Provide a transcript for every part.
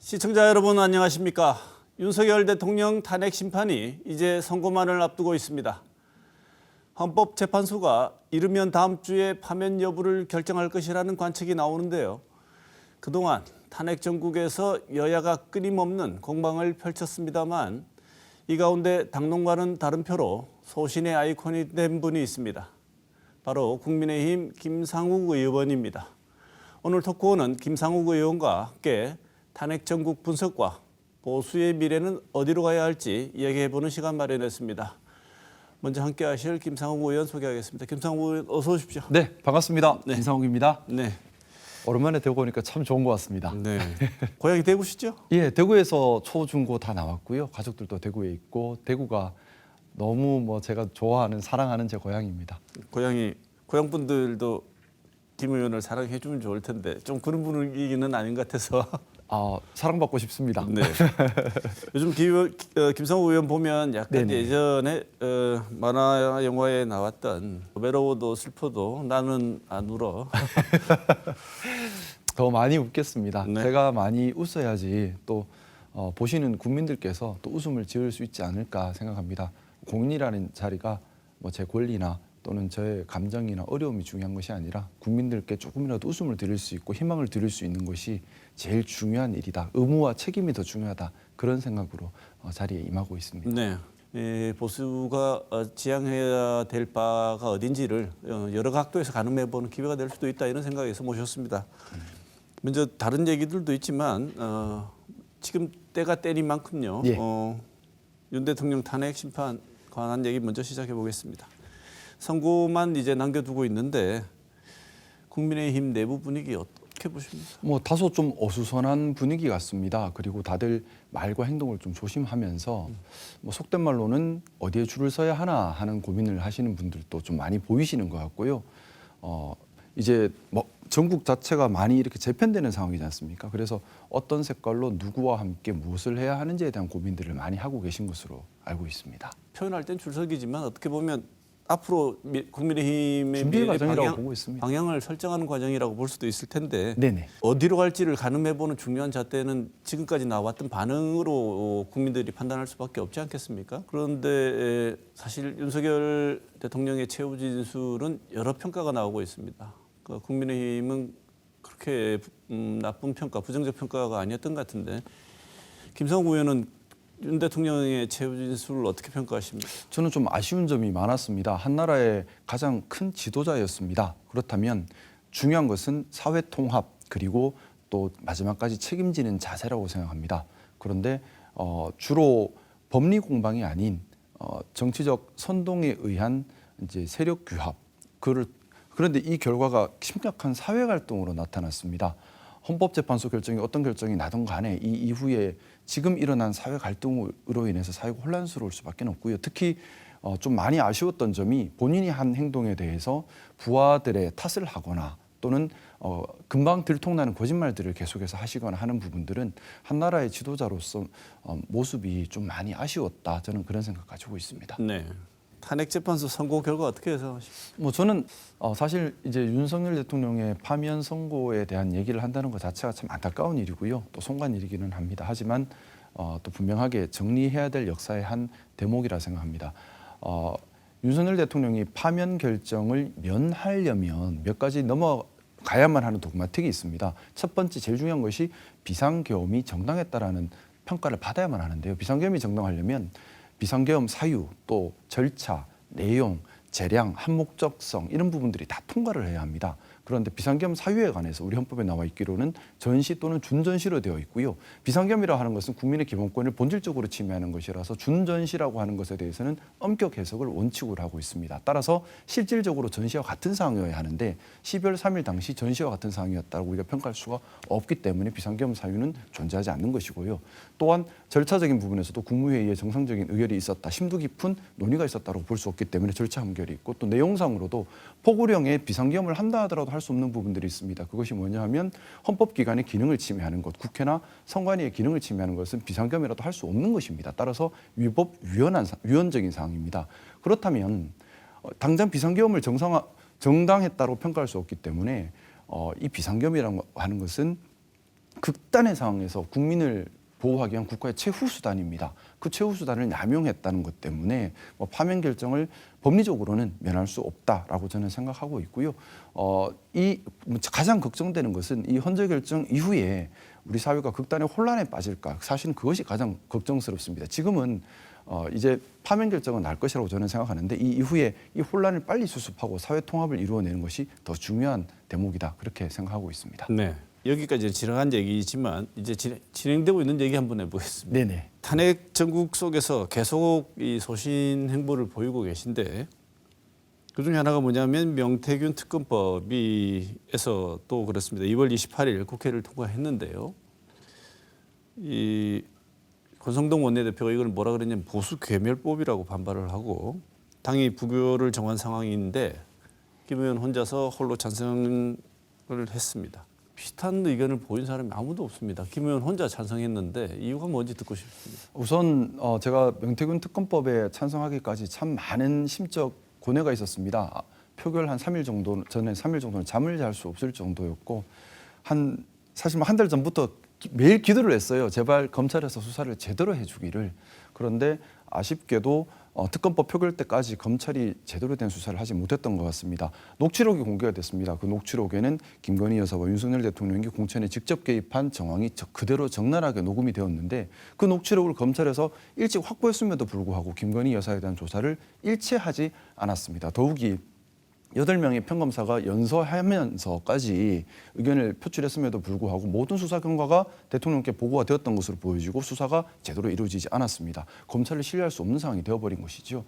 시청자 여러분 안녕하십니까? 윤석열 대통령 탄핵 심판이 이제 선고만을 앞두고 있습니다. 헌법재판소가 이르면 다음 주에 파면 여부를 결정할 것이라는 관측이 나오는데요. 그동안 탄핵 정국에서 여야가 끊임없는 공방을 펼쳤습니다만 이 가운데 당론과는 다른 표로 소신의 아이콘이 된 분이 있습니다. 바로 국민의힘 김상욱 의원입니다. 오늘 토크오는 김상욱 의원과 함께 탄핵 정국 분석과 보수의 미래는 어디로 가야 할지 이야기해보는 시간 마련했습니다. 먼저 함께 하실 김상욱 의원 소개하겠습니다. 김상욱 의원 어서 오십시오. 네, 반갑습니다. 네. 김상욱입니다. 네. 오랜만에 대구 오니까 참 좋은 것 같습니다. 네. 고향이 대구시죠? 예, 대구에서 초, 중, 고 다 나왔고요. 가족들도 대구에 있고 대구가 너무 제가 좋아하는 사랑하는 제 고향입니다. 고향 분들도 김 의원을 사랑해 주면 좋을 텐데 좀 그런 분위기는 아닌 것 같아서. 사랑받고 싶습니다. 네. 요즘 김상욱 의원 보면 약간 네네. 예전에 만화 영화에 나왔던 외로워도 슬퍼도 나는 안 울어. 더 많이 웃겠습니다. 네. 제가 많이 웃어야지 또 보시는 국민들께서 또 웃음을 지을 수 있지 않을까 생각합니다. 공인이라는 자리가 제 권리나 또는 저의 감정이나 어려움이 중요한 것이 아니라 국민들께 조금이라도 웃음을 드릴 수 있고 희망을 드릴 수 있는 것이 제일 중요한 일이다. 의무와 책임이 더 중요하다. 그런 생각으로 자리에 임하고 있습니다. 네. 보수가 지향해야 될 바가 어딘지를 여러 각도에서 가늠해보는 기회가 될 수도 있다 이런 생각에서 모셨습니다. 먼저 다른 얘기들도 있지만 지금 때가 때인 만큼요. 예. 윤 대통령 탄핵 심판 관한 얘기 먼저 시작해 보겠습니다. 선고만 이제 남겨두고 있는데 국민의힘 내부 분위기 어떻게 보십니까? 다소 좀 어수선한 분위기 같습니다. 그리고 다들 말과 행동을 좀 조심하면서 속된 말로는 어디에 줄을 서야 하나 하는 고민을 하시는 분들도 좀 많이 보이시는 것 같고요. 이제 전국 자체가 많이 이렇게 재편되는 상황이지 않습니까? 그래서 어떤 색깔로 누구와 함께 무엇을 해야 하는지에 대한 고민들을 많이 하고 계신 것으로 알고 있습니다. 표현할 땐 줄서기지만 어떻게 보면 앞으로 국민의힘의 준비 과정이라고 보고 있습니다. 방향을 설정하는 과정이라고 볼 수도 있을 텐데 네네. 어디로 갈지를 가늠해보는 중요한 잣대는 지금까지 나왔던 반응으로 국민들이 판단할 수밖에 없지 않겠습니까? 그런데 사실 윤석열 대통령의 최후 진술은 여러 평가가 나오고 있습니다. 국민의힘은 그렇게 나쁜 평가, 부정적 평가가 아니었던 것 같은데 김상욱 의원은 윤 대통령의 최후 진술을 어떻게 평가하십니까? 저는 좀 아쉬운 점이 많았습니다. 한나라의 가장 큰 지도자였습니다. 그렇다면 중요한 것은 사회 통합 그리고 또 마지막까지 책임지는 자세라고 생각합니다. 그런데 주로 법리 공방이 아닌 정치적 선동에 의한 이제 세력 규합 그런데 이 결과가 심각한 사회 갈등으로 나타났습니다. 헌법재판소 결정이 어떤 결정이 나든 간에 이 이후에 지금 일어난 사회 갈등으로 인해서 사회가 혼란스러울 수밖에 없고요. 특히 좀 많이 아쉬웠던 점이 본인이 한 행동에 대해서 부하들의 탓을 하거나 또는 금방 들통나는 거짓말들을 계속해서 하시거나 하는 부분들은 한나라의 지도자로서 모습이 좀 많이 아쉬웠다. 저는 그런 생각 가지고 있습니다. 네. 탄핵재판소 선고 결과 어떻게 해석하십니까? 저는 사실 이제 윤석열 대통령의 파면 선고에 대한 얘기를 한다는 것 자체가 참 안타까운 일이고요. 또 송간일이기는 합니다. 하지만 또 분명하게 정리해야 될 역사의 한 대목이라 생각합니다. 윤석열 대통령이 파면 결정을 면하려면 몇 가지 넘어가야만 하는 도그마틱이 있습니다. 첫 번째 제일 중요한 것이 비상계엄이 정당했다라는 평가를 받아야만 하는데요. 비상계엄이 정당하려면 비상계엄 사유, 또 절차, 내용, 재량, 한목적성 이런 부분들이 다 통과를 해야 합니다. 그런데 비상계엄 사유에 관해서 우리 헌법에 나와 있기로는 전시 또는 준전시로 되어 있고요. 비상계엄이라고 하는 것은 국민의 기본권을 본질적으로 침해하는 것이라서 준전시라고 하는 것에 대해서는 엄격 해석을 원칙으로 하고 있습니다. 따라서 실질적으로 전시와 같은 상황이어야 하는데 12월 3일 당시 전시와 같은 상황이었다고 우리가 평가할 수가 없기 때문에 비상계엄 사유는 존재하지 않는 것이고요. 또한 절차적인 부분에서도 국무회의에 정상적인 의결이 있었다, 심도 깊은 논의가 있었다고 볼 수 없기 때문에 절차 한결이 있고 또 내용상으로도 포고령에 비상계엄을 한다 하더라도 할 수 없는 부분들이 있습니다. 그것이 뭐냐 하면 헌법기관의 기능을 침해하는 것, 국회나 선관위의 기능을 침해하는 것은 비상계엄이라도 할 수 없는 것입니다. 따라서 위법 위헌적인 사항입니다. 그렇다면 당장 비상계엄을 정당했다고 평가할 수 없기 때문에 이 비상계엄이라고 하는 것은 극단의 상황에서 국민을 보호하기 위한 국가의 최후 수단입니다. 그 최후 수단을 남용했다는 것 때문에 뭐 파면 결정을 법리적으로는 면할 수 없다라고 저는 생각하고 있고요. 이 가장 걱정되는 것은 이 헌재 결정 이후에 우리 사회가 극단의 혼란에 빠질까. 사실은 그것이 가장 걱정스럽습니다. 지금은 이제 파면 결정은 날 것이라고 저는 생각하는데 이 이후에 이 혼란을 빨리 수습하고 사회 통합을 이루어내는 것이 더 중요한 대목이다. 그렇게 생각하고 있습니다. 네. 여기까지 지나간 얘기지만 이제 진행되고 있는 얘기 한번 해보겠습니다. 네네. 탄핵 전국 속에서 계속 이 소신 행보를 보이고 계신데 그중에 하나가 뭐냐면 명태균 특검법에서 또 그렇습니다. 2월 28일 국회를 통과했는데요. 이 권성동 원내대표가 이걸 뭐라 그랬냐면 보수 괴멸법이라고 반발을 하고 당이 부결을 정한 상황인데 김 의원 혼자서 홀로 찬성을 했습니다. 비슷한 의견을 보인 사람이 아무도 없습니다. 김 의원 혼자 찬성했는데 이유가 뭔지 듣고 싶습니다. 우선 제가 명태균 특검법에 찬성하기까지 참 많은 심적 고뇌가 있었습니다. 표결 한 3일 정도 전에 3일 정도는 잠을 잘 수 없을 정도였고 사실 한 달 전부터 매일 기도를 했어요. 제발 검찰에서 수사를 제대로 해주기를. 그런데 아쉽게도 특검법 표결 때까지 검찰이 제대로 된 수사를 하지 못했던 것 같습니다. 녹취록이 공개가 됐습니다. 그 녹취록에는 김건희 여사와 윤석열 대통령이 공천에 직접 개입한 정황이 그대로 적나라하게 녹음이 되었는데 그 녹취록을 검찰에서 일찍 확보했음에도 불구하고 김건희 여사에 대한 조사를 일체하지 않았습니다. 더욱이 8명의 평검사가 연서하면서까지 의견을 표출했음에도 불구하고 모든 수사 결과가 대통령께 보고가 되었던 것으로 보여지고 수사가 제대로 이루어지지 않았습니다. 검찰을 신뢰할 수 없는 상황이 되어버린 것이죠.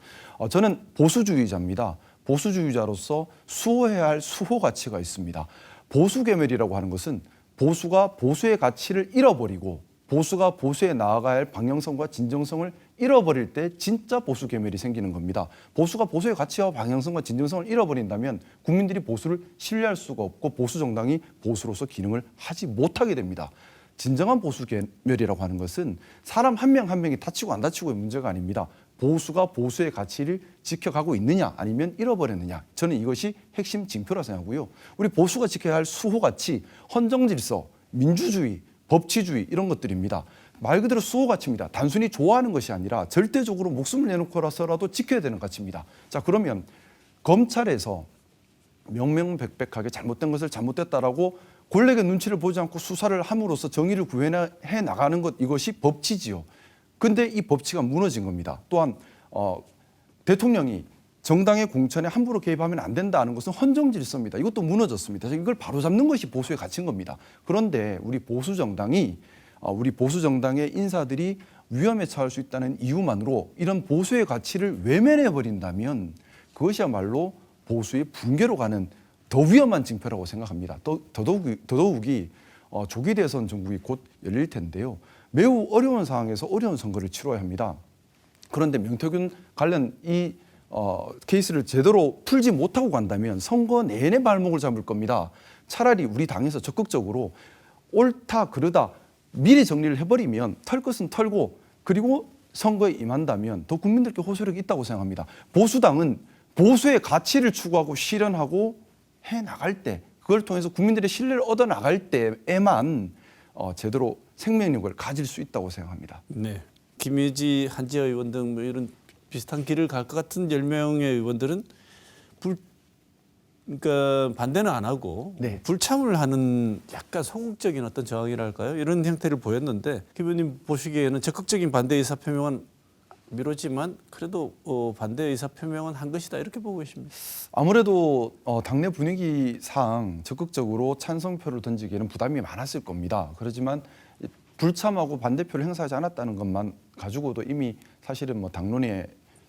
저는 보수주의자입니다. 보수주의자로서 수호해야 할 수호 가치가 있습니다. 보수괴멸이라고 하는 것은 보수가 보수의 가치를 잃어버리고 보수가 보수에 나아가야 할 방향성과 진정성을 잃어버릴 때 진짜 보수 괴멸이 생기는 겁니다. 보수가 보수의 가치와 방향성과 진정성을 잃어버린다면 국민들이 보수를 신뢰할 수가 없고 보수 정당이 보수로서 기능을 하지 못하게 됩니다. 진정한 보수 괴멸이라고 하는 것은 사람 한 명 한 명이 다치고 안 다치고의 문제가 아닙니다. 보수가 보수의 가치를 지켜가고 있느냐 아니면 잃어버렸느냐. 저는 이것이 핵심 징표라 생각하고요. 우리 보수가 지켜야 할 수호 가치, 헌정 질서, 민주주의, 법치주의 이런 것들입니다. 말 그대로 수호 가치입니다. 단순히 좋아하는 것이 아니라 절대적으로 목숨을 내놓고라서라도 지켜야 되는 가치입니다. 자, 그러면 검찰에서 명명백백하게 잘못된 것을 잘못됐다라고 권력의 눈치를 보지 않고 수사를 함으로써 정의를 구현해 나가는 것, 이것이 법치지요. 근데 이 법치가 무너진 겁니다. 또한 대통령이 정당의 공천에 함부로 개입하면 안 된다는 것은 헌정 질서입니다. 이것도 무너졌습니다. 이걸 바로잡는 것이 보수의 가치인 겁니다. 그런데 우리 보수 정당의 인사들이 위험에 처할 수 있다는 이유만으로 이런 보수의 가치를 외면해 버린다면 그것이야말로 보수의 붕괴로 가는 더 위험한 징표라고 생각합니다. 더더욱이 조기 대선 정국이 곧 열릴 텐데요. 매우 어려운 상황에서 어려운 선거를 치러야 합니다. 그런데 명태균 관련 이 케이스를 제대로 풀지 못하고 간다면 선거 내내 발목을 잡을 겁니다. 차라리 우리 당에서 적극적으로 옳다 그르다 미리 정리를 해버리면 털 것은 털고 그리고 선거에 임한다면 더 국민들께 호소력이 있다고 생각합니다. 보수당은 보수의 가치를 추구하고 실현하고 해나갈 때 그걸 통해서 국민들의 신뢰를 얻어나갈 때에만 제대로 생명력을 가질 수 있다고 생각합니다. 네, 김유지, 한지아 의원 등 뭐 이런 비슷한 길을 갈 것 같은 10명의 의원들은 그러니까 반대는 안 하고 네. 불참을 하는 약간 소극적인 어떤 저항이랄까요? 이런 형태를 보였는데 김 의원님 보시기에는 적극적인 반대 의사 표명은 미루지만 그래도 반대 의사 표명은 한 것이다 이렇게 보고 계십니다. 아무래도 당내 분위기상 적극적으로 찬성표를 던지기에는 부담이 많았을 겁니다. 그렇지만 불참하고 반대표를 행사하지 않았다는 것만 가지고도 이미 사실은 뭐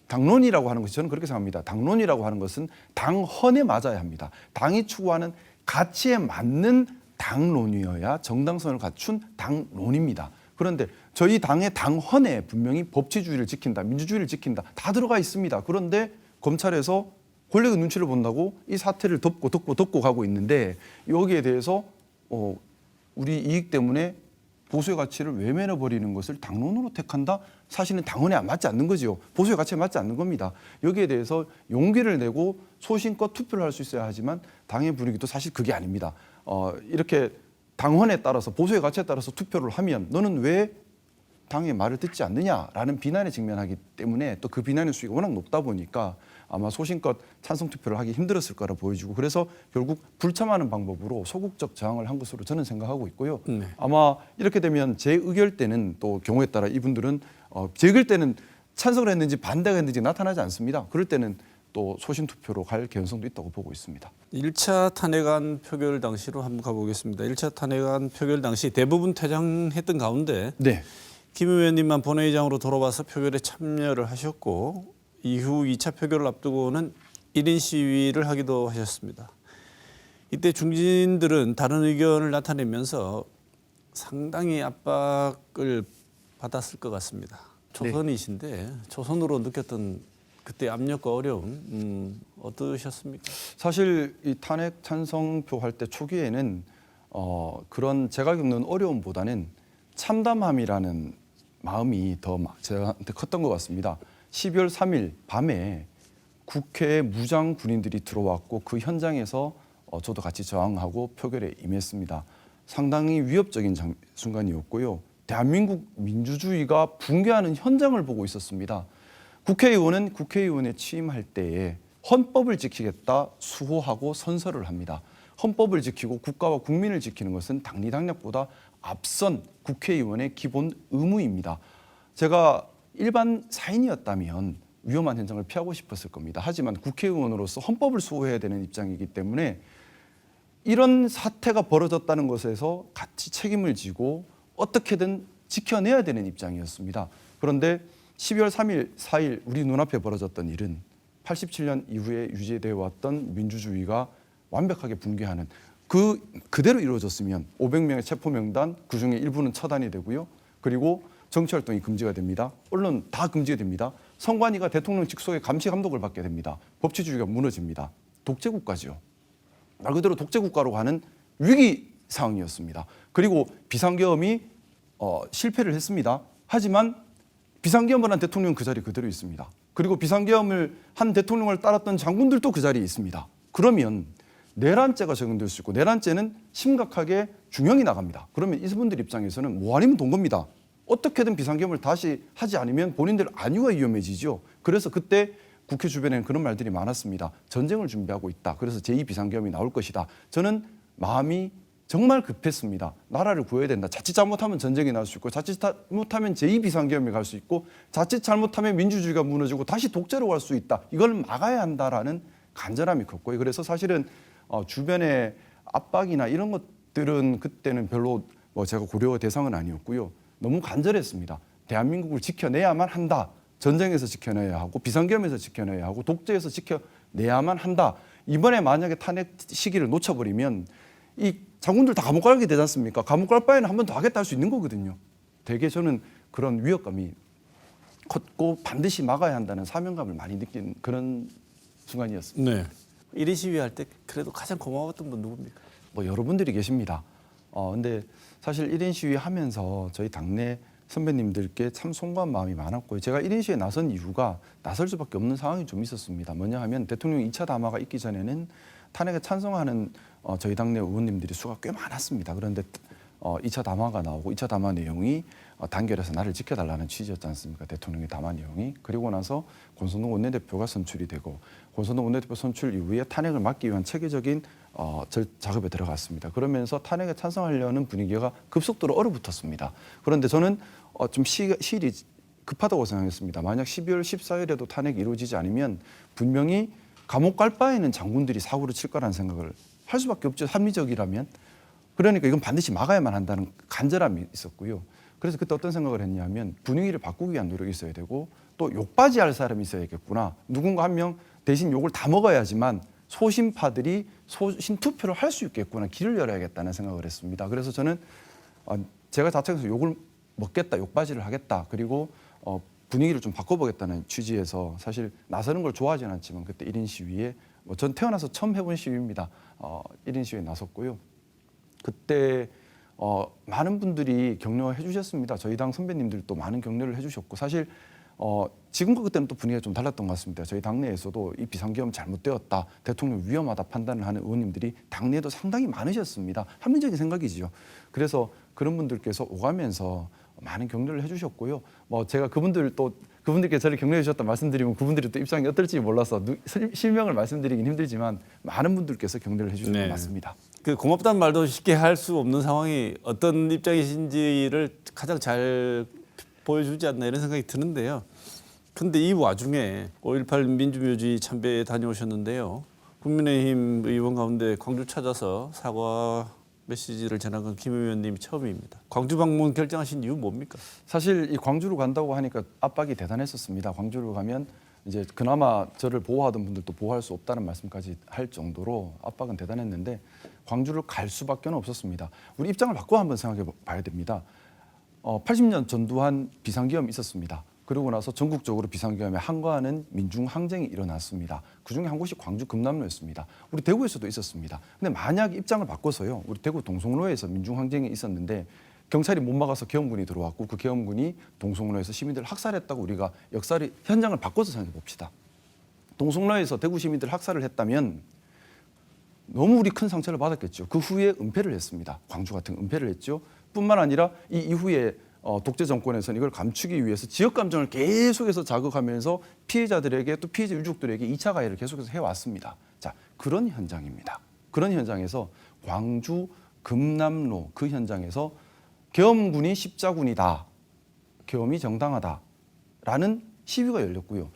당론이라고 하는 것이 저는 그렇게 생각합니다. 당론이라고 하는 것은 당헌에 맞아야 합니다. 당이 추구하는 가치에 맞는 당론이어야 정당성을 갖춘 당론입니다. 그런데 저희 당의 당헌에 분명히 법치주의를 지킨다, 민주주의를 지킨다 다 들어가 있습니다. 그런데 검찰에서 권력의 눈치를 본다고 이 사태를 덮고 가고 있는데 여기에 대해서 우리 이익 때문에 보수의 가치를 외면해버리는 것을 당론으로 택한다? 사실은 당헌에 맞지 않는 거죠. 보수의 가치에 맞지 않는 겁니다. 여기에 대해서 용기를 내고 소신껏 투표를 할 수 있어야 하지만 당의 분위기도 사실 그게 아닙니다. 이렇게 당헌에 따라서 보수의 가치에 따라서 투표를 하면 너는 왜 당의 말을 듣지 않느냐라는 비난에 직면하기 때문에 또 그 비난의 수위가 워낙 높다 보니까 아마 소신껏 찬성 투표를 하기 힘들었을 거라 보여지고 그래서 결국 불참하는 방법으로 소극적 저항을 한 것으로 저는 생각하고 있고요. 네. 아마 이렇게 되면 재의결 때는 또 경우에 따라 이분들은 재의결 때는 찬성을 했는지 반대가 했는지 나타나지 않습니다. 그럴 때는 또 소신 투표로 갈 개연성도 있다고 보고 있습니다. 1차 탄핵안 표결 당시로 한번 가보겠습니다. 1차 탄핵안 표결 당시 대부분 퇴장했던 가운데 네. 김 의원님만 본회의장으로 돌아와서 표결에 참여를 하셨고 이후 2차 표결을 앞두고는 1인 시위를 하기도 하셨습니다. 이때 중진들은 다른 의견을 나타내면서 상당히 압박을 받았을 것 같습니다. 초선이신데 초선으로 느꼈던 그때 압력과 어려움 어떠셨습니까? 사실 이 탄핵 찬성표 할 때 초기에는 그런 제가 겪는 어려움보다는 참담함이라는 마음이 더 저한테 컸던 것 같습니다. 12월 3일 밤에 국회에 무장 군인들이 들어왔고 그 현장에서 저도 같이 저항하고 표결에 임했습니다. 상당히 위협적인 순간이었고요. 대한민국 민주주의가 붕괴하는 현장을 보고 있었습니다. 국회의원은 국회의원에 취임할 때에 헌법을 지키겠다 수호하고 선서를 합니다. 헌법을 지키고 국가와 국민을 지키는 것은 당리당략보다 앞선 국회의원의 기본 의무입니다. 제가 일반 사인이었다면 위험한 현장을 피하고 싶었을 겁니다. 하지만 국회의원으로서 헌법을 수호해야 되는 입장이기 때문에 이런 사태가 벌어졌다는 것에서 같이 책임을 지고 어떻게든 지켜내야 되는 입장이었습니다. 그런데 12월 3일, 4일 우리 눈앞에 벌어졌던 일은 87년 이후에 유지되어 왔던 민주주의가 완벽하게 붕괴하는 그대로 이루어졌으면 500명의 체포명단 그중에 일부는 처단이 되고요. 그리고 정치활동이 금지가 됩니다. 언론 다 금지가 됩니다. 선관위가 대통령 직속의 감시 감독을 받게 됩니다. 법치주의가 무너집니다. 독재국가죠. 말 그대로 독재국가로 가는 위기 상황이었습니다. 그리고 비상계엄이 실패를 했습니다. 하지만 비상계엄을 한 대통령은 그 자리에 그대로 있습니다. 그리고 비상계엄을 한 대통령을 따랐던 장군들도 그 자리에 있습니다. 그러면 내란죄가 적용될 수 있고 내란죄는 심각하게 중형이 나갑니다. 그러면 이분들 입장에서는 뭐 아니면 돈 겁니다. 어떻게든 비상계엄을 다시 하지 않으면 본인들 안위가 위험해지죠. 그래서 그때 국회 주변에는 그런 말들이 많았습니다. 전쟁을 준비하고 있다. 그래서 제2비상계엄이 나올 것이다. 저는 마음이 정말 급했습니다. 나라를 구해야 된다. 자칫 잘못하면 전쟁이 날 수 있고 자칫 잘못하면 제2비상계엄이 갈 수 있고 자칫 잘못하면 민주주의가 무너지고 다시 독재로 갈 수 있다. 이걸 막아야 한다라는 간절함이 컸고요. 그래서 사실은 주변의 압박이나 이런 것들은 그때는 별로 제가 고려 대상은 아니었고요. 너무 간절했습니다. 대한민국을 지켜내야만 한다. 전쟁에서 지켜내야 하고 비상계엄에서 지켜내야 하고 독재에서 지켜내야만 한다. 이번에 만약에 탄핵 시기를 놓쳐버리면 이 장군들 다 감옥 가게 되지 않습니까? 감옥 갈 바에는 한 번 더 하겠다 할 수 있는 거거든요. 되게 저는 그런 위협감이 컸고 반드시 막아야 한다는 사명감을 많이 느낀 그런 순간이었습니다. 네. 1인 시위할 때 그래도 가장 고마웠던 분 누굽니까? 여러분들이 계십니다. 근데 사실 1인 시위 하면서 저희 당내 선배님들께 참 송구한 마음이 많았고요. 제가 1인 시위에 나선 이유가 나설 수밖에 없는 상황이 좀 있었습니다. 뭐냐 하면 대통령 2차 담화가 있기 전에는 탄핵에 찬성하는 저희 당내 의원님들이 수가 꽤 많았습니다. 그런데 2차 담화가 나오고 2차 담화 내용이 단결해서 나를 지켜달라는 취지였지 않습니까? 대통령의 담화 내용이. 그리고 나서 권선동 원내대표가 선출이 되고 권선동 원내대표 선출 이후에 탄핵을 막기 위한 체계적인 작업에 들어갔습니다. 그러면서 탄핵에 찬성하려는 분위기가 급속도로 얼어붙었습니다. 그런데 저는 좀 시일이 급하다고 생각했습니다. 만약 12월 14일에도 탄핵이 이루어지지 않으면 분명히 감옥 갈 바에는 장군들이 사고를 칠 거라는 생각을 할 수밖에 없죠. 합리적이라면. 그러니까 이건 반드시 막아야만 한다는 간절함이 있었고요. 그래서 그때 어떤 생각을 했냐면 분위기를 바꾸기 위한 노력이 있어야 되고 또 욕받이 할 사람이 있어야겠구나. 누군가 한 명 대신 욕을 다 먹어야지만 소신파들이 소신 투표를 할 수 있겠구나. 길을 열어야겠다는 생각을 했습니다. 그래서 저는 제가 자청에서 욕을 먹겠다, 욕받이를 하겠다. 그리고 분위기를 좀 바꿔보겠다는 취지에서 사실 나서는 걸 좋아하지는 않지만 그때 1인 시위에 전 태어나서 처음 해본 시위입니다. 1인 시위에 나섰고요. 그때 많은 분들이 격려해 주셨습니다. 저희 당 선배님들도 많은 격려를 해 주셨고 사실 지금과 그때는 또 분위기가 좀 달랐던 것 같습니다. 저희 당내에서도 이 비상계엄 잘못되었다, 대통령 위험하다 판단을 하는 의원님들이 당내에도 상당히 많으셨습니다. 합리적인 생각이지요. 그래서 그런 분들께서 오가면서 많은 격려를 해주셨고요. 제가 그분들께 저를 격려해 주셨다 말씀드리면 그분들이 또 입장이 어떨지 몰라서 실명을 말씀드리긴 힘들지만 많은 분들께서 격려를 해주신 것 같습니다. 그 고맙다는 말도 쉽게 할 수 없는 상황이 어떤 입장이신지를 가장 잘 보여주지 않나 이런 생각이 드는데요. 그런데 이 와중에 5.18 민주묘지 참배에 다녀오셨는데요. 국민의힘 의원 가운데 광주 찾아서 사과 메시지를 전한 건 김 의원님이 처음입니다. 광주 방문 결정하신 이유 뭡니까? 사실 이 광주로 간다고 하니까 압박이 대단했었습니다. 광주로 가면 이제 그나마 저를 보호하던 분들도 보호할 수 없다는 말씀까지 할 정도로 압박은 대단했는데 광주를 갈 수밖에 없었습니다. 우리 입장을 바꿔 한번 생각해 봐야 됩니다. 80년 전두환 비상계엄이 있었습니다. 그러고 나서 전국적으로 비상계엄에 항거하는 민중항쟁이 일어났습니다. 그중에 한 곳이 광주 금남로였습니다. 우리 대구에서도 있었습니다. 근데 만약 입장을 바꿔서요. 우리 대구 동성로에서 민중항쟁이 있었는데 경찰이 못 막아서 계엄군이 들어왔고 그 계엄군이 동성로에서 시민들을 학살했다고 우리가 역사를 현장을 바꿔서 생각해 봅시다. 동성로에서 대구 시민들을 학살을 했다면 너무 우리 큰 상처를 받았겠죠. 그 후에 은폐를 했습니다. 광주 같은 은폐를 했죠. 뿐만 아니라 이 이후에 독재 정권에서는 이걸 감추기 위해서 지역 감정을 계속해서 자극하면서 피해자들에게 또 피해자 유족들에게 2차 가해를 계속해서 해왔습니다. 자, 그런 현장입니다. 그런 현장에서 광주 금남로 그 현장에서 계엄군이 십자군이다. 계엄이 정당하다라는 시위가 열렸고요.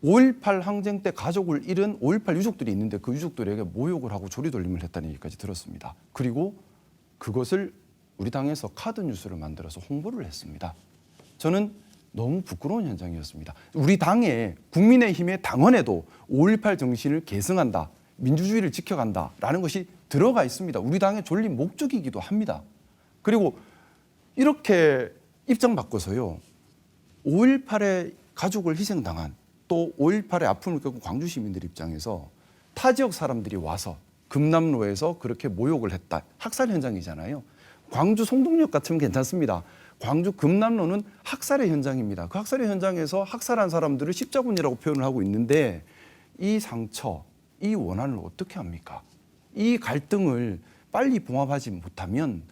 5.18 항쟁 때 가족을 잃은 5.18 유족들이 있는데 그 유족들에게 모욕을 하고 조리돌림을 했다는 얘기까지 들었습니다. 그리고 그것을 우리 당에서 카드 뉴스를 만들어서 홍보를 했습니다. 저는 너무 부끄러운 현장이었습니다. 우리 당의 국민의힘의 당원에도 5.18 정신을 계승한다, 민주주의를 지켜간다라는 것이 들어가 있습니다. 우리 당의 존립 목적이기도 합니다. 그리고 이렇게 입장 바꿔서요. 5.18의 가족을 희생당한 또 5.18의 아픔을 겪은 광주 시민들 입장에서 타 지역 사람들이 와서 금남로에서 그렇게 모욕을 했다. 학살 현장이잖아요. 광주 송동역 같으면 괜찮습니다. 광주 금남로는 학살의 현장입니다. 그 학살의 현장에서 학살한 사람들을 십자군이라고 표현을 하고 있는데 이 상처, 이 원한을 어떻게 합니까? 이 갈등을 빨리 봉합하지 못하면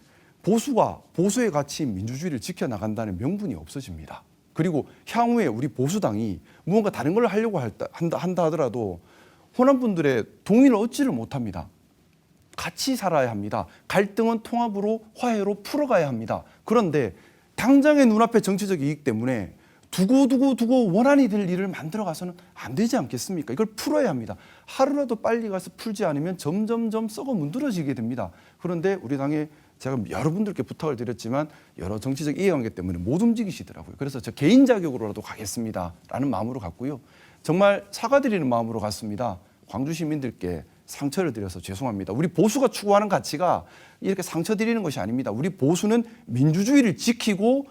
보수와 보수의 가치인 민주주의를 지켜나간다는 명분이 없어집니다. 그리고 향후에 우리 보수당이 무언가 다른 걸 하려고 한다 하더라도 호남분들의 동의를 얻지를 못합니다. 같이 살아야 합니다. 갈등은 통합으로 화해로 풀어가야 합니다. 그런데 당장의 눈앞의 정치적 이익 때문에 두고 원한이 될 일을 만들어가서는 안 되지 않겠습니까? 이걸 풀어야 합니다. 하루라도 빨리 가서 풀지 않으면 점점점 썩어 문드러지게 됩니다. 그런데 우리 당에 제가 여러분들께 부탁을 드렸지만 여러 정치적 이해관계 때문에 못 움직이시더라고요. 그래서 저 개인 자격으로라도 가겠습니다라는 마음으로 갔고요. 정말 사과드리는 마음으로 갔습니다. 광주 시민들께 상처를 드려서 죄송합니다. 우리 보수가 추구하는 가치가 이렇게 상처 드리는 것이 아닙니다. 우리 보수는 민주주의를 지키고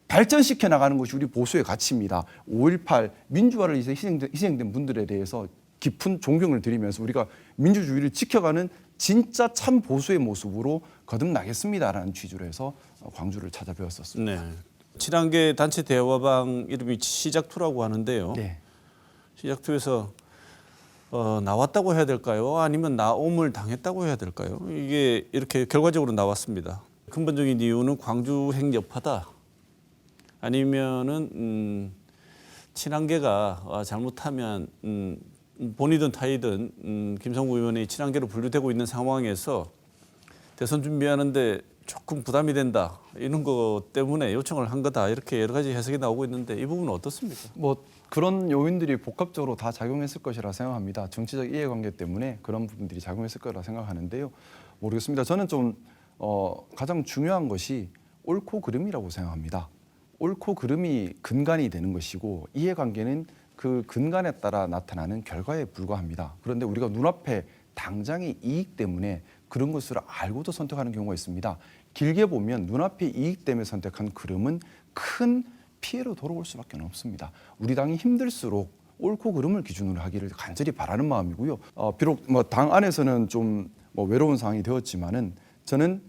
발전시켜 나가는 것이 우리 보수의 가치입니다. 5.18 민주화를 위해서 희생된 분들에 대해서 깊은 존경을 드리면서 우리가 민주주의를 지켜가는 진짜 참 보수의 모습으로 거듭나겠습니다라는 취지로 해서 광주를 찾아뵈었었습니다. 네. 친한계 단체 대화방 이름이 시작2라고 하는데요. 네. 시작2에서 나왔다고 해야 될까요? 아니면 나옴을 당했다고 해야 될까요? 이게 이렇게 결과적으로 나왔습니다. 근본적인 이유는 광주행 여파다. 아니면은 친한계가 잘못하면 본이든 타이든 김성구 의원이 친한계로 분류되고 있는 상황에서 대선 준비하는데 조금 부담이 된다. 이런 것 때문에 요청을 한 거다. 이렇게 여러 가지 해석이 나오고 있는데 이 부분은 어떻습니까? 그런 요인들이 복합적으로 다 작용했을 것이라 생각합니다. 정치적 이해관계 때문에 그런 부분들이 작용했을 거라 생각하는데요. 모르겠습니다. 저는 좀 가장 중요한 것이 옳고 그름이라고 생각합니다. 옳고 그름이 근간이 되는 것이고 이해관계는 그 근간에 따라 나타나는 결과에 불과합니다. 그런데 우리가 눈앞에 당장의 이익 때문에 그런 것을 알고도 선택하는 경우가 있습니다. 길게 보면 눈앞의 이익 때문에 선택한 그름은 큰 피해로 돌아올 수밖에 없습니다. 우리 당이 힘들수록 옳고 그름을 기준으로 하기를 간절히 바라는 마음이고요. 비록 당 안에서는 좀 외로운 상황이 되었지만은 저는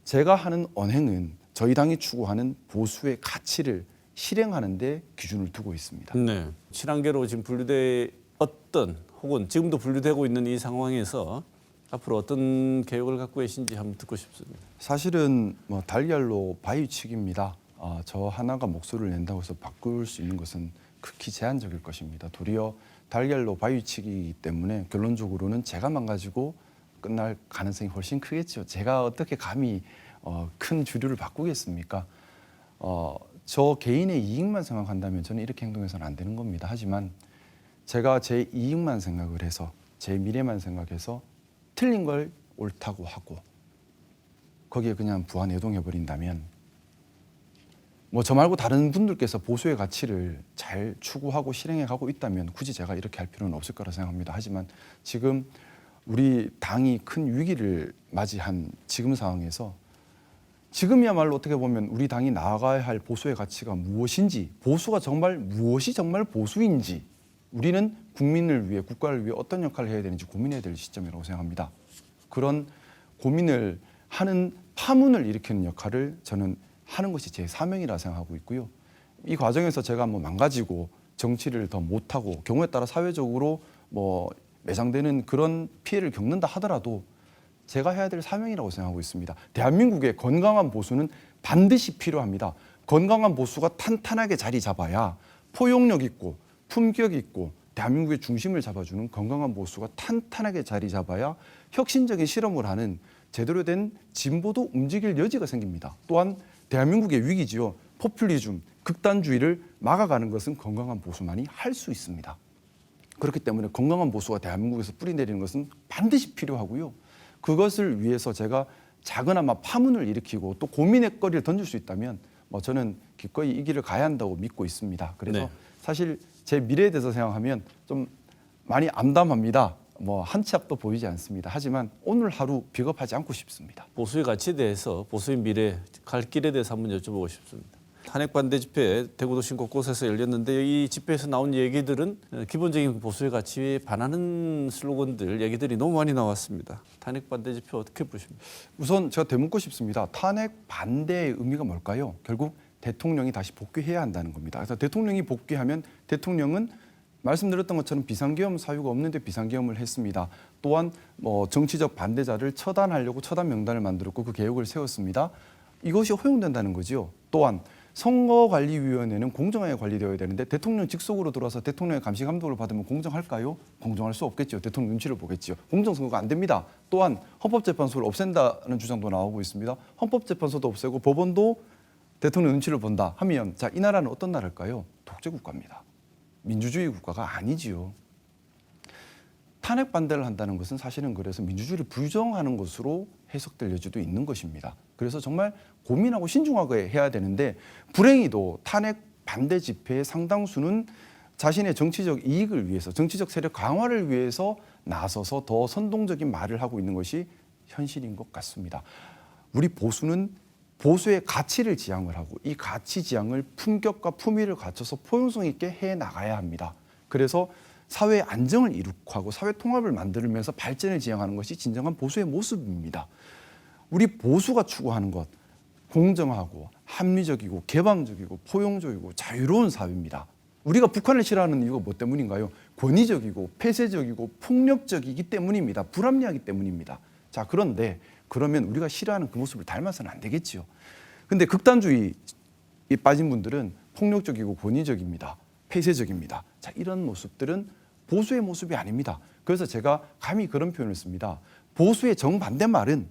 제가 하는 언행은 저희 당이 추구하는 보수의 가치를 실행하는 데 기준을 두고 있습니다. 네. 친한계로 지금 분류되었던 혹은 지금도 분류되고 있는 이 상황에서 앞으로 어떤 계획을 갖고 계신지 한번 듣고 싶습니다. 사실은 뭐 달걀로 바위치기입니다. 저 하나가 목소리를 낸다고 해서 바꿀 수 있는 것은 극히 제한적일 것입니다. 도리어 달걀로 바위치기이기 때문에 결론적으로는 제가 망가지고 끝날 가능성이 훨씬 크겠죠. 제가 어떻게 감히 큰 주류를 바꾸겠습니까? 저 개인의 이익만 생각한다면 저는 이렇게 행동해서는 안 되는 겁니다. 하지만 제가 제 이익만 생각을 해서 제 미래만 생각해서 틀린 걸 옳다고 하고 거기에 그냥 부안해동해 버린다면 뭐 저 말고 다른 분들께서 보수의 가치를 잘 추구하고 실행해 가고 있다면 굳이 제가 이렇게 할 필요는 없을 거라 생각합니다. 하지만 지금 우리 당이 큰 위기를 맞이한 지금 상황에서 지금이야말로 어떻게 보면 우리 당이 나아가야 할 보수의 가치가 무엇인지, 보수가 정말 무엇이 정말 보수인지 우리는 국민을 위해, 국가를 위해 어떤 역할을 해야 되는지 고민해야 될 시점이라고 생각합니다. 그런 고민을 하는 파문을 일으키는 역할을 저는 하는 것이 제 사명이라 생각하고 있고요. 이 과정에서 제가 뭐 망가지고 정치를 더 못하고 경우에 따라 사회적으로 뭐 매장되는 그런 피해를 겪는다 하더라도 제가 해야 될 사명이라고 생각하고 있습니다. 대한민국의 건강한 보수는 반드시 필요합니다. 건강한 보수가 탄탄하게 자리 잡아야 포용력 있고 품격 있고 대한민국의 중심을 잡아주는 건강한 보수가 탄탄하게 자리 잡아야 혁신적인 실험을 하는 제대로 된 진보도 움직일 여지가 생깁니다. 또한 대한민국의 위기지요. 포퓰리즘, 극단주의를 막아가는 것은 건강한 보수만이 할 수 있습니다. 그렇기 때문에 건강한 보수가 대한민국에서 뿌리내리는 것은 반드시 필요하고요. 그것을 위해서 제가 작은아마 파문을 일으키고 또 고민의 거리를 던질 수 있다면 뭐 저는 기꺼이 이 길을 가야 한다고 믿고 있습니다. 그래서 네. 사실 제 미래에 대해서 생각하면 좀 많이 암담합니다. 뭐 한 치 앞도 보이지 않습니다. 하지만 오늘 하루 비겁하지 않고 싶습니다. 보수의 가치에 대해서 보수의 미래, 갈 길에 대해서 한번 여쭤보고 싶습니다. 탄핵 반대 집회 대구 도심 곳곳에서 열렸는데 이 집회에서 나온 얘기들은 기본적인 보수의 가치에 반하는 슬로건들, 얘기들이 너무 많이 나왔습니다. 탄핵 반대 집회 어떻게 보십니까? 우선 제가 되묻고 싶습니다. 탄핵 반대의 의미가 뭘까요? 결국 대통령이 다시 복귀해야 한다는 겁니다. 그래서 대통령이 복귀하면 대통령은 말씀드렸던 것처럼 비상계엄 사유가 없는데 비상계엄을 했습니다. 또한 뭐 정치적 반대자를 처단하려고 처단 명단을 만들었고 그 계획을 세웠습니다. 이것이 허용된다는 거죠. 또한 선거관리위원회는 공정하게 관리되어야 되는데 대통령 직속으로 들어와서 대통령의 감시 감독을 받으면 공정할까요? 공정할 수 없겠죠. 대통령 눈치를 보겠죠. 공정선거가 안 됩니다. 또한 헌법재판소를 없앤다는 주장도 나오고 있습니다. 헌법재판소도 없애고 법원도 대통령 눈치를 본다 하면 자, 이 나라는 어떤 나라일까요? 독재국가입니다. 민주주의 국가가 아니지요. 탄핵 반대를 한다는 것은 사실은 그래서 민주주의를 부정하는 것으로 해석될 여지도 있는 것입니다. 그래서 정말 고민하고 신중하게 해야 되는데 불행히도 탄핵 반대 집회의 상당수는 자신의 정치적 이익을 위해서 정치적 세력 강화를 위해서 나서서 더 선동적인 말을 하고 있는 것이 현실인 것 같습니다. 우리 보수는 보수의 가치를 지향을 하고 이 가치 지향을 품격과 품위를 갖춰서 포용성 있게 해 나가야 합니다. 그래서 사회의 안정을 이룩하고 하고 사회 통합을 만들면서 발전을 지향하는 것이 진정한 보수의 모습입니다. 우리 보수가 추구하는 것, 공정하고 합리적이고 개방적이고 포용적이고 자유로운 사회입니다. 우리가 북한을 싫어하는 이유가 뭐 때문인가요? 권위적이고 폐쇄적이고 폭력적이기 때문입니다. 불합리하기 때문입니다. 자, 그런데 그러면 우리가 싫어하는 그 모습을 닮아서는 안 되겠지요. 근데 극단주의에 빠진 분들은 폭력적이고 권위적입니다. 폐쇄적입니다. 자, 이런 모습들은 보수의 모습이 아닙니다. 그래서 제가 감히 그런 표현을 씁니다. 보수의 정반대말은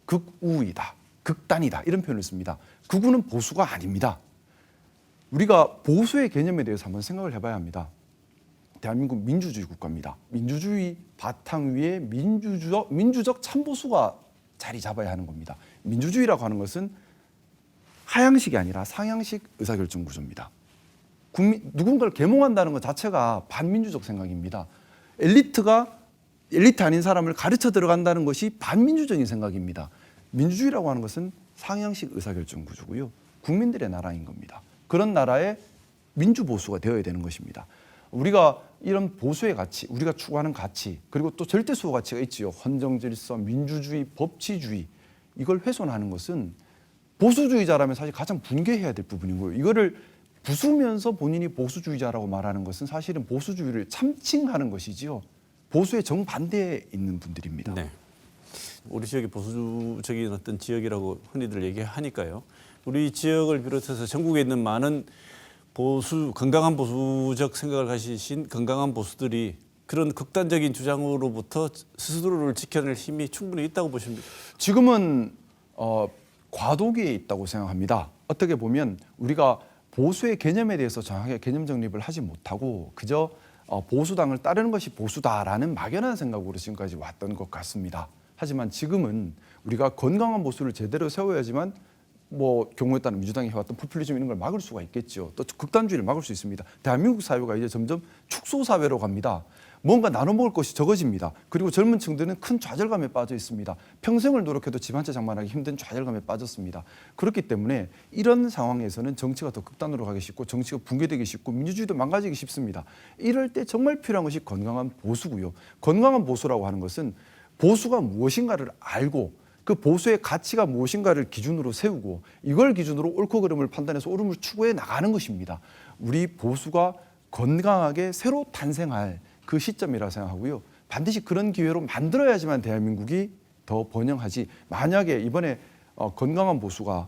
극우이다, 극단이다 이런 표현을 씁니다. 극우는 보수가 아닙니다. 우리가 보수의 개념에 대해서 한번 생각을 해봐야 합니다. 대한민국 민주주의 국가입니다. 민주주의 바탕 위에 민주적 참보수가 자리 잡아야 하는 겁니다. 민주주의라고 하는 것은 하향식이 아니라 상향식 의사결정 구조입니다. 누군가를 계몽한다는 것 자체가 반민주적 생각입니다. 엘리트 아닌 사람을 가르쳐 들어간다는 것이 반민주적인 생각입니다. 민주주의라고 하는 것은 상향식 의사결정 구조고요. 국민들의 나라인 겁니다. 그런 나라의 민주보수가 되어야 되는 것입니다. 우리가 이런 보수의 가치, 우리가 추구하는 가치, 그리고 또 절대수호 가치가 있지요. 헌정질서, 민주주의, 법치주의 이걸 훼손하는 것은 보수주의자라면 사실 가장 분개해야 될 부분인 거예요. 이거를 부수면서 본인이 보수주의자라고 말하는 것은 사실은 보수주의를 참칭하는 것이지요. 보수의 정반대에 있는 분들입니다. 네. 우리 지역이 보수적인 어떤 지역이라고 흔히들 얘기하니까요. 우리 지역을 비롯해서 전국에 있는 많은 건강한 보수적 생각을 가지신 건강한 보수들이 그런 극단적인 주장으로부터 스스로를 지켜낼 힘이 충분히 있다고 보십니까? 지금은 과도기에 있다고 생각합니다. 어떻게 보면 우리가 보수의 개념에 대해서 정확하게 개념 정립을 하지 못하고 그저 보수당을 따르는 것이 보수다라는 막연한 생각으로 지금까지 왔던 것 같습니다. 하지만 지금은 우리가 건강한 보수를 제대로 세워야지만 뭐 경우에 따른 민주당이 해왔던 포퓰리즘 이런 걸 막을 수가 있겠죠. 또 극단주의를 막을 수 있습니다. 대한민국 사회가 이제 점점 축소 사회로 갑니다. 뭔가 나눠 먹을 것이 적어집니다. 그리고 젊은 층들은 큰 좌절감에 빠져 있습니다. 평생을 노력해도 집 한 채 장만하기 힘든 좌절감에 빠졌습니다. 그렇기 때문에 이런 상황에서는 정치가 더 극단으로 가기 쉽고 정치가 붕괴되기 쉽고 민주주의도 망가지기 쉽습니다. 이럴 때 정말 필요한 것이 건강한 보수고요. 건강한 보수라고 하는 것은 보수가 무엇인가를 알고 그 보수의 가치가 무엇인가를 기준으로 세우고 이걸 기준으로 옳고 그름을 판단해서 옳음을 추구해 나가는 것입니다. 우리 보수가 건강하게 새로 탄생할 그 시점이라 생각하고요. 반드시 그런 기회로 만들어야지만 대한민국이 더 번영하지. 만약에 이번에 건강한 보수가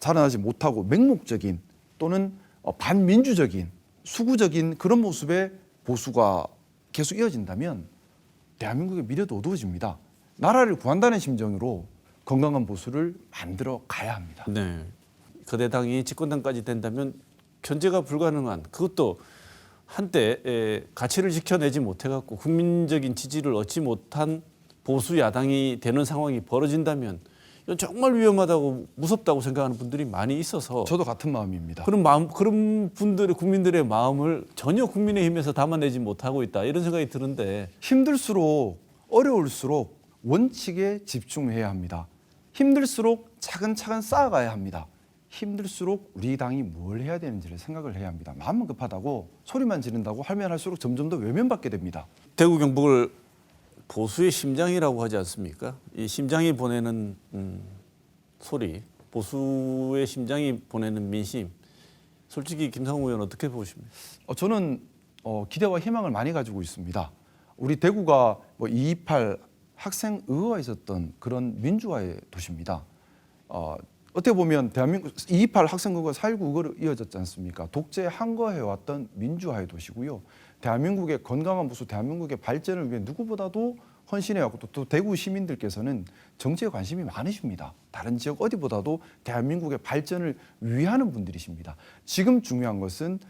자라나지 못하고 맹목적인 또는 반민주적인 수구적인 그런 모습의 보수가 계속 이어진다면 대한민국의 미래도 어두워집니다. 나라를 구한다는 심정으로 건강한 보수를 만들어 가야 합니다. 네. 거대 당이 집권당까지 된다면 견제가 불가능한 그것도 한때 가치를 지켜내지 못해갖고 국민적인 지지를 얻지 못한 보수 야당이 되는 상황이 벌어진다면 이건 정말 위험하다고 무섭다고 생각하는 분들이 많이 있어서 저도 같은 마음입니다. 그런 분들의 국민들의 마음을 전혀 국민의힘에서 담아내지 못하고 있다 이런 생각이 드는데 힘들수록 어려울수록 원칙에 집중해야 합니다. 힘들수록 차근차근 쌓아가야 합니다. 힘들수록 우리 당이 뭘 해야 되는지를 생각을 해야 합니다. 마음은 급하다고 소리만 지른다고 하면 할수록 점점 더 외면받게 됩니다. 대구 경북을 보수의 심장이라고 하지 않습니까? 이 심장이 보내는 소리, 보수의 심장이 보내는 민심. 솔직히 김상우 의원 어떻게 보십니까? 저는 기대와 희망을 많이 가지고 있습니다. 우리 대구가 228 학생 의회가 있었던 그런 민주화의 도시입니다. 어떻게 보면 대한민국 228 학생국가 4.19 그거로 이어졌지 않습니까? 독재 항거해왔던 민주화의 도시고요. 대한민국의 건강한 보수, 대한민국의 발전을 위해 누구보다도 헌신해왔고 또 대구 시민들께서는 정치에 관심이 많으십니다. 다른 지역 어디보다도 대한민국의 발전을 위하는 분들이십니다. 지금 중요한 것은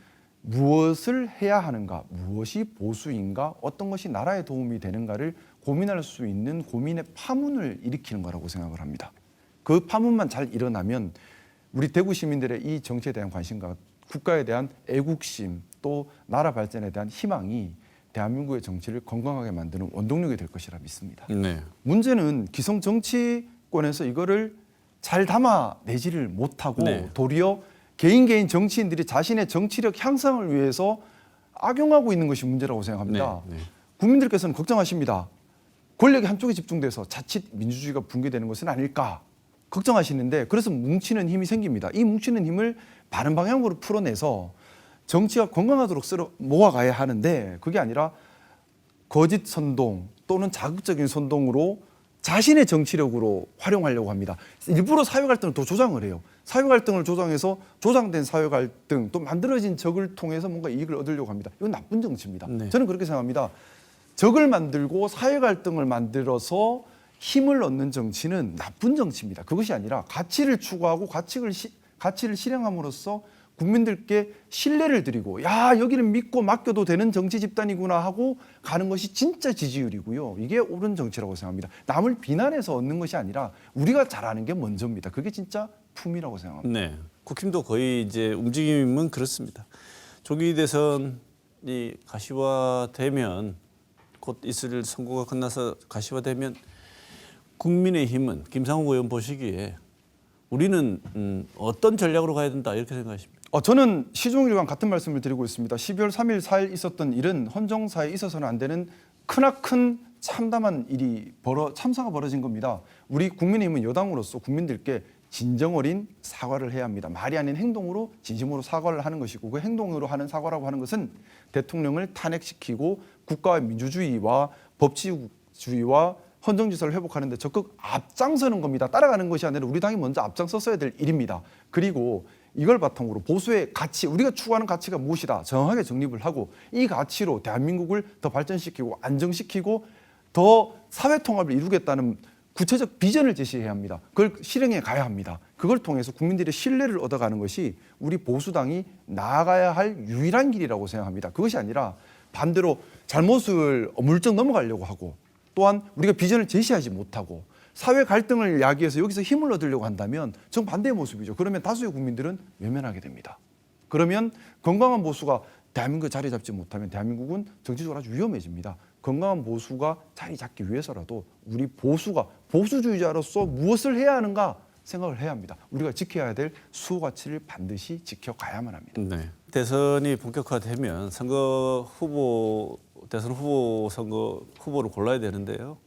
무엇을 해야 하는가, 무엇이 보수인가, 어떤 것이 나라에 도움이 되는가를 고민할 수 있는 고민의 파문을 일으키는 거라고 생각을 합니다. 그 파문만 잘 일어나면 우리 대구 시민들의 이 정치에 대한 관심과 국가에 대한 애국심 또 나라 발전에 대한 희망이 대한민국의 정치를 건강하게 만드는 원동력이 될 것이라 믿습니다. 네. 문제는 기성 정치권에서 이거를 잘 담아내지를 못하고 네. 도리어 개인 정치인들이 자신의 정치력 향상을 위해서 악용하고 있는 것이 문제라고 생각합니다. 네. 네. 국민들께서는 걱정하십니다. 권력이 한쪽에 집중돼서 자칫 민주주의가 붕괴되는 것은 아닐까 걱정하시는데 그래서 뭉치는 힘이 생깁니다. 이 뭉치는 힘을 바른 방향으로 풀어내서 정치가 건강하도록 모아가야 하는데 그게 아니라 거짓 선동 또는 자극적인 선동으로 자신의 정치력으로 활용하려고 합니다. 일부러 사회 갈등을 더 조장을 해요. 사회 갈등을 조장해서 조장된 사회 갈등 또 만들어진 적을 통해서 뭔가 이익을 얻으려고 합니다. 이건 나쁜 정치입니다. 네. 저는 그렇게 생각합니다. 적을 만들고 사회 갈등을 만들어서 힘을 얻는 정치는 나쁜 정치입니다. 그것이 아니라 가치를 추구하고 가치를 실행함으로써 국민들께 신뢰를 드리고 야 여기는 믿고 맡겨도 되는 정치 집단이구나 하고 가는 것이 진짜 지지율이고요. 이게 옳은 정치라고 생각합니다. 남을 비난해서 얻는 것이 아니라 우리가 잘하는 게 먼저입니다. 그게 진짜 품이라고 생각합니다. 네. 국힘도 거의 이제 움직임은 그렇습니다. 조기 대선이 가시화되면 곧 있을 선거가 끝나서 가시화되면 국민의힘은 김상우 의원 보시기에 우리는 어떤 전략으로 가야 된다 이렇게 생각하십니까? 저는 시종일관 같은 말씀을 드리고 있습니다. 12월 3일, 4일 있었던 일은 헌정사에 있어서는 안 되는 크나큰 참담한 참사가 벌어진 겁니다. 우리 국민의힘은 여당으로서 국민들께 진정 어린 사과를 해야 합니다. 말이 아닌 행동으로 진심으로 사과를 하는 것이고, 그 행동으로 하는 사과라고 하는 것은 대통령을 탄핵시키고 국가와 민주주의와 법치주의와 헌정질서를 회복하는 데 적극 앞장서는 겁니다. 따라가는 것이 아니라 우리 당이 먼저 앞장섰어야 될 일입니다. 그리고 이걸 바탕으로 보수의 가치, 우리가 추구하는 가치가 무엇이다 정확하게 정립을 하고, 이 가치로 대한민국을 더 발전시키고 안정시키고 더 사회통합을 이루겠다는 구체적 비전을 제시해야 합니다. 그걸 실행해 가야 합니다. 그걸 통해서 국민들의 신뢰를 얻어가는 것이 우리 보수당이 나아가야 할 유일한 길이라고 생각합니다. 그것이 아니라 반대로 잘못을 물쩍 넘어가려고 하고, 또한 우리가 비전을 제시하지 못하고 사회 갈등을 야기해서 여기서 힘을 얻으려고 한다면 정반대의 모습이죠. 그러면 다수의 국민들은 외면하게 됩니다. 그러면 건강한 보수가 대한민국에 자리 잡지 못하면 대한민국은 정치적으로 아주 위험해집니다. 건강한 보수가 자리 잡기 위해서라도 우리 보수가 보수주의자로서 무엇을 해야 하는가 생각을 해야 합니다. 우리가 지켜야 될 수호 가치를 반드시 지켜가야만 합니다. 네. 대선이 본격화되면 대선 후보 선거 후보를 골라야 되는데요.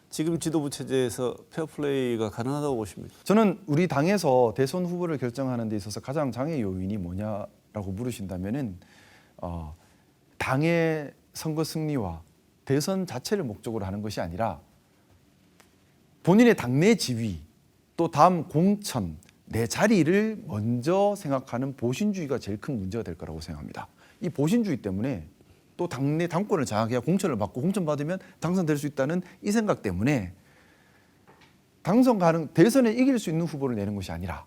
지금 지도부 체제에서 페어플레이가 가능하다고 보십니까? 저는 우리 당에서 대선 후보를 결정하는 데 있어서 가장 장애 요인이 뭐냐라고 물으신다면은 당의 선거 승리와 대선 자체를 목적으로 하는 것이 아니라 본인의 당내 지위, 또 다음 공천, 내 자리를 먼저 생각하는 보신주의가 제일 큰 문제가 될 거라고 생각합니다. 이 보신주의 때문에 또 당내 당권을 장악해야 공천을 받고, 공천 받으면 당선될 수 있다는 이 생각 때문에 당선 가능, 대선에 이길 수 있는 후보를 내는 것이 아니라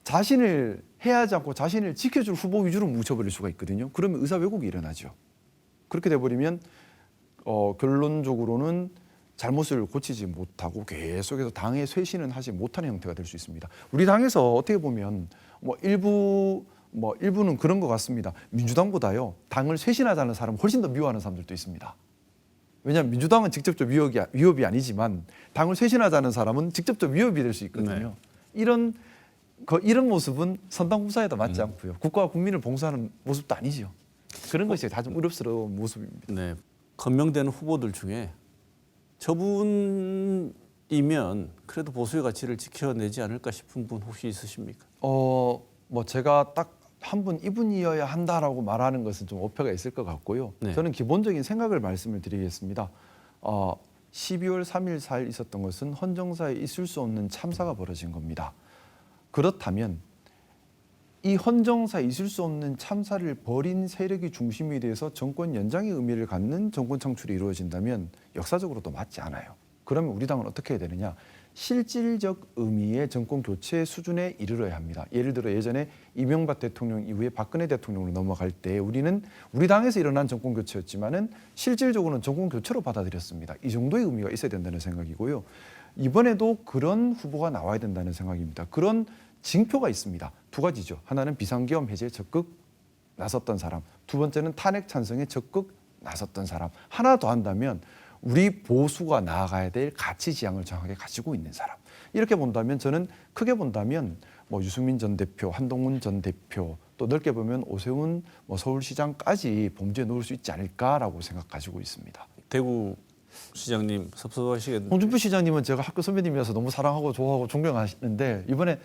자신을 해하지 않고 자신을 지켜줄 후보 위주로 뭉쳐버릴 수가 있거든요. 그러면 의사 왜곡이 일어나죠. 그렇게 돼버리면 결론적으로는 잘못을 고치지 못하고 계속해서 당의 쇄신은 하지 못하는 형태가 될 수 있습니다. 우리 당에서 어떻게 보면 일부는 그런 것 같습니다. 민주당보다요 당을 쇄신하자는 사람 훨씬 더 미워하는 사람들도 있습니다. 왜냐하면 민주당은 직접적 위협이 아니지만 당을 쇄신하자는 사람은 직접적 위협이 될 수 있거든요. 이런 모습은 선당 후사에도 맞지 않고요. 국가와 국민을 봉사하는 모습도 아니죠. 그런 것이 아주 의롭스러운 모습입니다. 네. 건명되는 후보들 중에 저분이면 그래도 보수의 가치를 지켜내지 않을까 싶은 분 혹시 있으십니까? 제가 딱 한 분 이분이어야 한다라고 말하는 것은 좀 어폐가 있을 것 같고요. 네. 저는 기본적인 생각을 말씀을 드리겠습니다. 12월 3일, 4일 있었던 것은 헌정사에 있을 수 없는 참사가 벌어진 겁니다. 그렇다면 이 헌정사에 있을 수 없는 참사를 벌인 세력이 중심이 돼서 정권 연장의 의미를 갖는 정권 창출이 이루어진다면 역사적으로도 맞지 않아요. 그러면 우리 당은 어떻게 해야 되느냐? 실질적 의미의 정권 교체 수준에 이르러야 합니다. 예를 들어 예전에 이명박 대통령 이후에 박근혜 대통령으로 넘어갈 때 우리는 우리 당에서 일어난 정권 교체였지만은 실질적으로는 정권 교체로 받아들였습니다. 이 정도의 의미가 있어야 된다는 생각이고요. 이번에도 그런 후보가 나와야 된다는 생각입니다. 그런 징표가 있습니다. 두 가지죠. 하나는 비상계엄 해제에 적극 나섰던 사람, 두 번째는 탄핵 찬성에 적극 나섰던 사람. 하나 더 한다면 우리 보수가 나아가야 될 가치 지향을 정확하게 가지고 있는 사람. 이렇게 본다면 저는 크게 본다면 유승민 전 대표, 한동훈 전 대표, 또 넓게 보면 오세훈 서울시장까지 범주에 놓을 수 있지 않을까라고 생각 가지고 있습니다. 대구 시장님 섭섭하시겠는데. 홍준표 시장님은 제가 학교 선배님이어서 너무 사랑하고 좋아하고 존경하시는데 이번에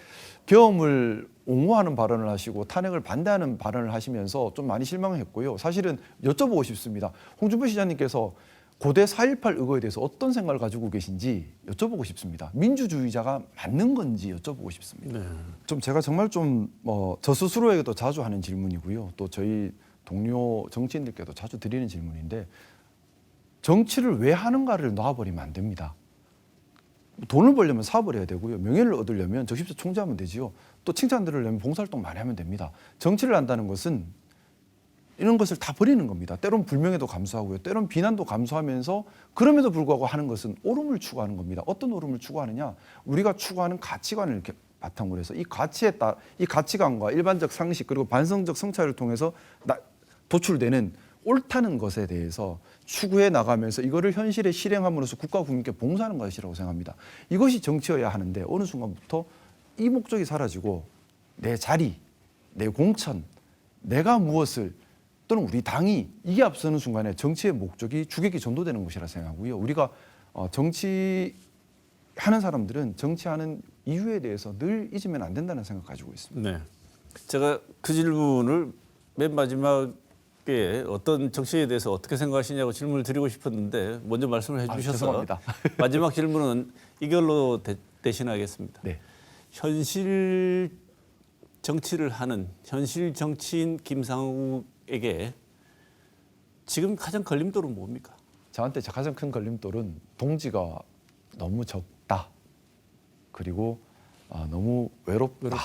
계엄을 옹호하는 발언을 하시고 탄핵을 반대하는 발언을 하시면서 좀 많이 실망했고요. 사실은 여쭤보고 싶습니다. 홍준표 시장님께서 고대 4.18 의거에 대해서 어떤 생각을 가지고 계신지 여쭤보고 싶습니다. 민주주의자가 맞는 건지 여쭤보고 싶습니다. 네. 좀 제가 정말 저 스스로에게도 자주 하는 질문이고요. 또 저희 동료 정치인들께도 자주 드리는 질문인데 정치를 왜 하는가를 놔버리면 안 됩니다. 돈을 벌려면 사업을 해야 되고요. 명예를 얻으려면 적십자 총재하면 되지요. 또 칭찬 들으려면 봉사활동 많이 하면 됩니다. 정치를 한다는 것은 이런 것을 다 버리는 겁니다. 때론 불명예도 감수하고요. 때론 비난도 감수하면서 그럼에도 불구하고 하는 것은 옳음을 추구하는 겁니다. 어떤 옳음을 추구하느냐? 우리가 추구하는 가치관을 이렇게 바탕으로 해서 이 가치관과 일반적 상식 그리고 반성적 성찰을 통해서 도출되는 옳다는 것에 대해서 추구해 나가면서 이거를 현실에 실행함으로써 국가 국민께 봉사하는 것이라고 생각합니다. 이것이 정치여야 하는데 어느 순간부터 이 목적이 사라지고 내 자리, 내 공천, 내가 무엇을 또는 우리 당이 이게 앞서는 순간에 정치의 목적이 주객이 전도되는 것이라 생각하고요. 우리가 정치에 하는 사람들은 정치하는 이유에 대해서 늘 잊으면 안 된다는 생각 가지고 있습니다. 네. 제가 그 질문을 맨 마지막에 어떤 정치에 대해서 어떻게 생각하시냐고 질문을 드리고 싶었는데 먼저 말씀을 해주셔서 죄송합니다. 마지막 질문은 이걸로 대신하겠습니다. 네. 현실 정치를 하는 현실 정치인 김상욱에게 지금 가장 걸림돌은 뭡니까? 저한테 가장 큰 걸림돌은 동지가 너무 적다. 그리고 너무 외롭다.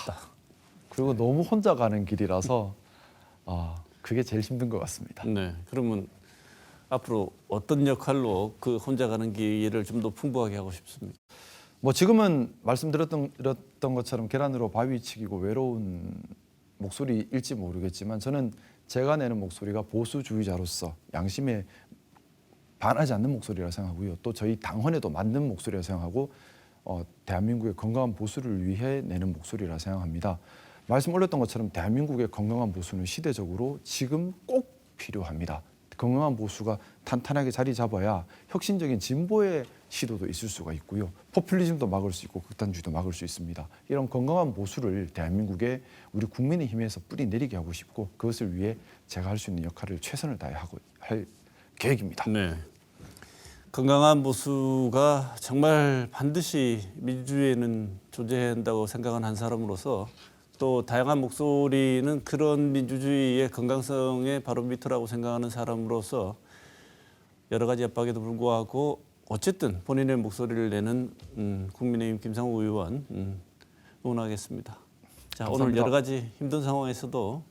그리고 너무 혼자 가는 길이라서 그게 제일 힘든 것 같습니다. 네. 그러면 앞으로 어떤 역할로 그 혼자 가는 길을 좀 더 풍부하게 하고 싶습니다. 뭐 지금은 말씀드렸던 것처럼 계란으로 바위치기고 외로운 목소리일지 모르겠지만 저는 제가 내는 목소리가 보수주의자로서 양심에 반하지 않는 목소리라 생각하고요. 또 저희 당헌에도 맞는 목소리라 생각하고 대한민국의 건강한 보수를 위해 내는 목소리라 생각합니다. 말씀 올렸던 것처럼 대한민국의 건강한 보수는 시대적으로 지금 꼭 필요합니다. 건강한 보수가 탄탄하게 자리 잡아야 혁신적인 진보의 시도도 있을 수가 있고요. 포퓰리즘도 막을 수 있고 극단주의도 막을 수 있습니다. 이런 건강한 보수를 대한민국에 우리 국민의 힘에서 뿌리 내리게 하고 싶고 그것을 위해 제가 할 수 있는 역할을 최선을 다해 할 계획입니다. 네. 건강한 보수가 정말 반드시 민주주의에는 존재해야 한다고 생각하는 한 사람으로서 또 다양한 목소리는 그런 민주주의의 건강성의 바로미터라고 생각하는 사람으로서 여러 가지 압박에도 불구하고 어쨌든 본인의 목소리를 내는 국민의힘 김상욱 의원 응원하겠습니다. 자, 감사합니다. 오늘 여러 가지 힘든 상황에서도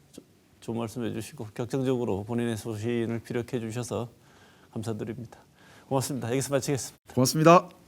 좋은 말씀해 주시고 격정적으로 본인의 소신을 피력해 주셔서 감사드립니다. 고맙습니다. 여기서 마치겠습니다. 고맙습니다.